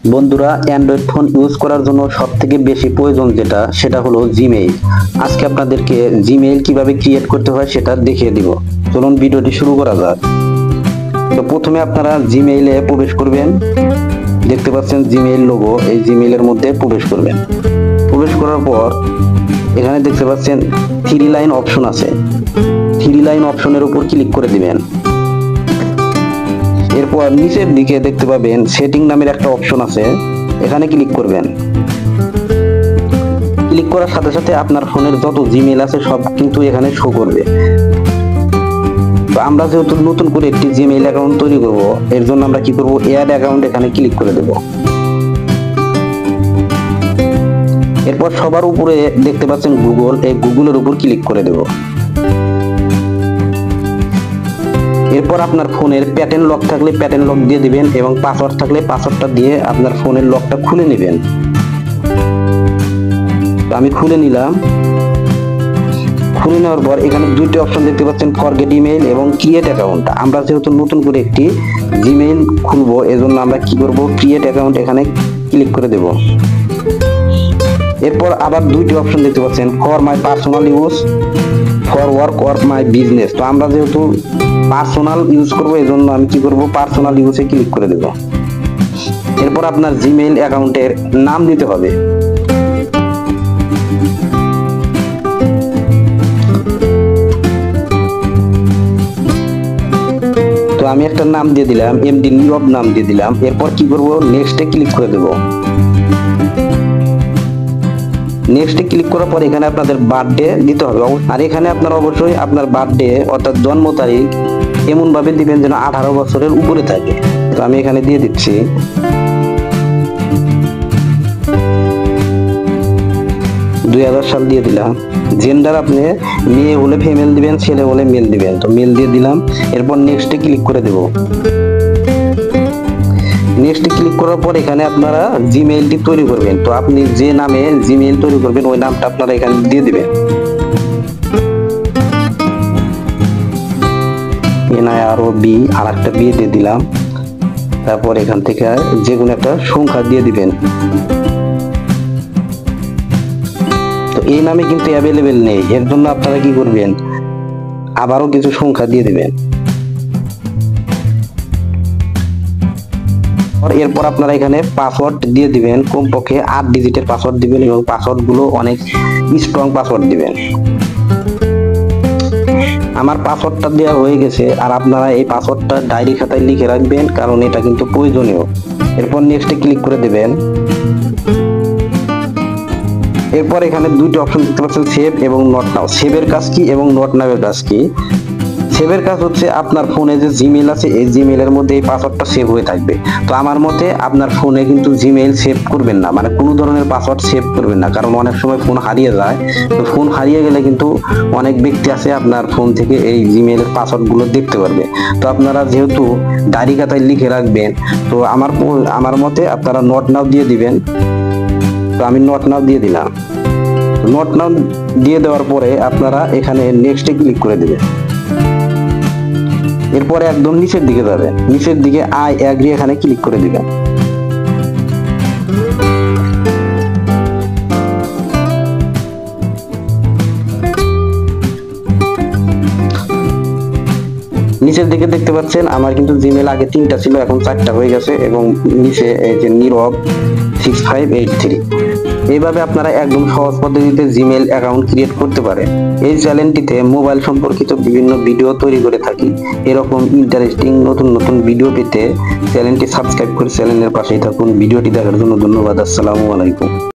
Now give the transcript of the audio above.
বন্ধুরা, Android phone use করার জন্য সবথেকে বেশি প্রয়োজন সেটা হলো জিমেইল। আজকে আপনাদেরকে জিমেইল কিভাবে ক্রিয়েট করতে হয় সেটা দেখিয়ে দিব। চলুন ভিডিওটি শুরু করা যাক। তো প্রথমে আপনারা জিমেইলে প্রবেশ করবেন। দেখতে পাচ্ছেন জিমেইল লোগো, এই জিমেইলের মধ্যে প্রবেশ করবেন। প্রবেশ করার পর এখানে দেখতে পাচ্ছেন 3 লাইন অপশন আছে। 3 লাইন অপশনের উপর ক্লিক করে দিবেন। এরপর নিচের দিকে দেখতে পাবেন সেটিং নামের একটা অপশন আছে, এখানে ক্লিক করবেন। ক্লিক করার সাথে সাথে আপনার ফোনের যত জিমেইল আছে সব কিন্তু এখানে শো করবে। তো আমরা যেহেতু নতুন করে একটি জিমেইল অ্যাকাউন্ট তৈরি করব, এর জন্য আমরা কি করব, অ্যাড অ্যাকাউন্ট এখানে ক্লিক করে দেব। এরপর সবার উপরে দেখতে পাচ্ছেন গুগল, এই গুগলের উপর ক্লিক করে দেব। এরপর আপনার ফোনের প্যাটার্ন লক থাকলে প্যাটার্ন লক দিয়ে দিবেন এবং পাসওয়ার্ড থাকলে পাসওয়ার্ডটা দিয়ে আপনার ফোনের লকটা খুলে নেবেন। তো আমি খুলে নিলাম। খুলে নেওয়ার পর এখানে দুইটি অপশন দেখতে পাচ্ছেন, ফরগেট ইমেইল এবং ক্রিয়েট অ্যাকাউন্ট। আমরা যেহেতু নতুন করে একটি জিমেইল খুলবো, এজন্য আমরা কি করব, ক্রিয়েট অ্যাকাউন্ট এখানে ক্লিক করে দেব। এরপর আবার দুইটি অপশন দেখতে পাচ্ছেন, for my personal use, for work or my business. তো আমরা যেহেতু পার্সোনাল ইউজ করব, এজন্য আমি কি করব, পার্সোনাল ইউজে ক্লিক করে দেব। এরপর আপনার জিমেইল অ্যাকাউন্টের নাম দিতে হবে। তো আমি একটা নাম দিয়ে দিলাম, এমডি নীরব নাম দিয়ে দিলাম। এরপর কি করব, নেক্সটে ক্লিক করে দেব। নেক্সটে ক্লিক করার পর এখানে আপনাদের বার্থডে দিতে হবে। আর এখানে আপনারা অবশ্যই আপনার বার্থডে অর্থাৎ জন্ম তারিখ এমন ভাবে দিবেন যেন 18 বছরের উপরে থাকে। তো আমি এখানে দিয়ে দিচ্ছি। সাল দিয়ে দিলাম। জেন্ডার আপনি মেয়ে হলে ফিমেল দিবেন, ছেলে হলে মেল দিবেন। তো মেল দিয়ে দিলাম। এরপর নেক্সটে ক্লিক করে দেব। নেক্সটে ক্লিক করার পর এখানে আপনারা জিমেইলটি তৈরি করবেন। তো আপনি যে নামে জিমেইল তৈরি করবেন ওই নামটা আপনারা এখানে দিয়ে দিবেন। NIROB আর একটা বি দিয়ে দিলাম। তারপর এখান থেকে যে কোনো একটা সংখ্যা দিয়ে দিবেন। তো এই নামে কিন্তু অ্যাভেলেবেল নেই, এর জন্য আপনারা কি করবেন, আবারও কিছু সংখ্যা দিয়ে দিবেন। এরপর আপনারা এখানে পাসওয়ার্ড দিয়ে দিবেন, কমপক্ষে 8 ডিজিটের পাসওয়ার্ড দিবেন এবং পাসওয়ার্ড গুলো অনেক স্ট্রং পাসওয়ার্ড দিবেন। আমার পাসওয়ার্ডটা দেওয়া হয়ে গেছে, আর আপনারা এই পাসওয়ার্ডটা ডায়েরি খাতায় লিখে রাখবেন, কারণ এটা কিন্তু প্রয়োজনীয়। এরপর নেক্সটে ক্লিক করে দেবেন। এরপর এখানে দুইটি অপশন দেখতে পাচ্ছেন, সেভ এবং নট নাও। সেভের কাজ কি এবং নট নাও এর কাজ কি? সেভের কাজ হচ্ছে আপনার ফোনে যে জিমেইল আছে এই জিমেইলের মধ্যে এই পাসওয়ার্ডটা সেভ হয়ে থাকবে। তো আমার মতে আপনার ফোনে কিন্তু জিমেইল সেভ করবেন না, মানে কোনো ধরনের পাসওয়ার্ড সেভ করবেন না, কারণ অনেক সময় ফোন হারিয়ে যায়। তো ফোন হারিয়ে গেলে কিন্তু অনেক ব্যক্তি আছে আপনার ফোন থেকে এই জিমেইলের পাসওয়ার্ডগুলো দেখতে পারবে। তো আপনারা যেহেতু ডায়েরি খাতায় লিখে রাখবেন, তো আমার মতে আপনারা নট নাও দিয়ে দিবেন। তো আমি নট নাও দিয়ে দিলাম। নট নাও দিয়ে দেওয়ার পরে আপনারা এখানে নেক্সটে ক্লিক করে দিবেন। এরপরে একদম নিচের দিকে যাবেন, নিচের দিকে আই এগ্রি এখানে ক্লিক করে দিবেন। নিচের দিকে দেখতে পাচ্ছেন আমার কিন্তু জিমেইল আগে 3টা ছিল, এখন 4টা হয়ে গেছে এবং নিচে এই যে নীরব 6583। এইভাবে আপনারা একদম সহজ পদ্ধতিতে জিমেইল অ্যাকাউন্ট ক্রিয়েট করতে পারেন। এই চ্যানেলটিতে মোবাইল সম্পর্কিত বিভিন্ন ভিডিও তৈরি করে থাকি। এরকম ইন্টারেস্টিং নতুন নতুন ভিডিও পেতে চ্যানেলটি সাবস্ক্রাইব করে চ্যানেলের পাশেই থাকুন। ভিডিওটি দেখার জন্য ধন্যবাদ। আসসালামু আলাইকুম।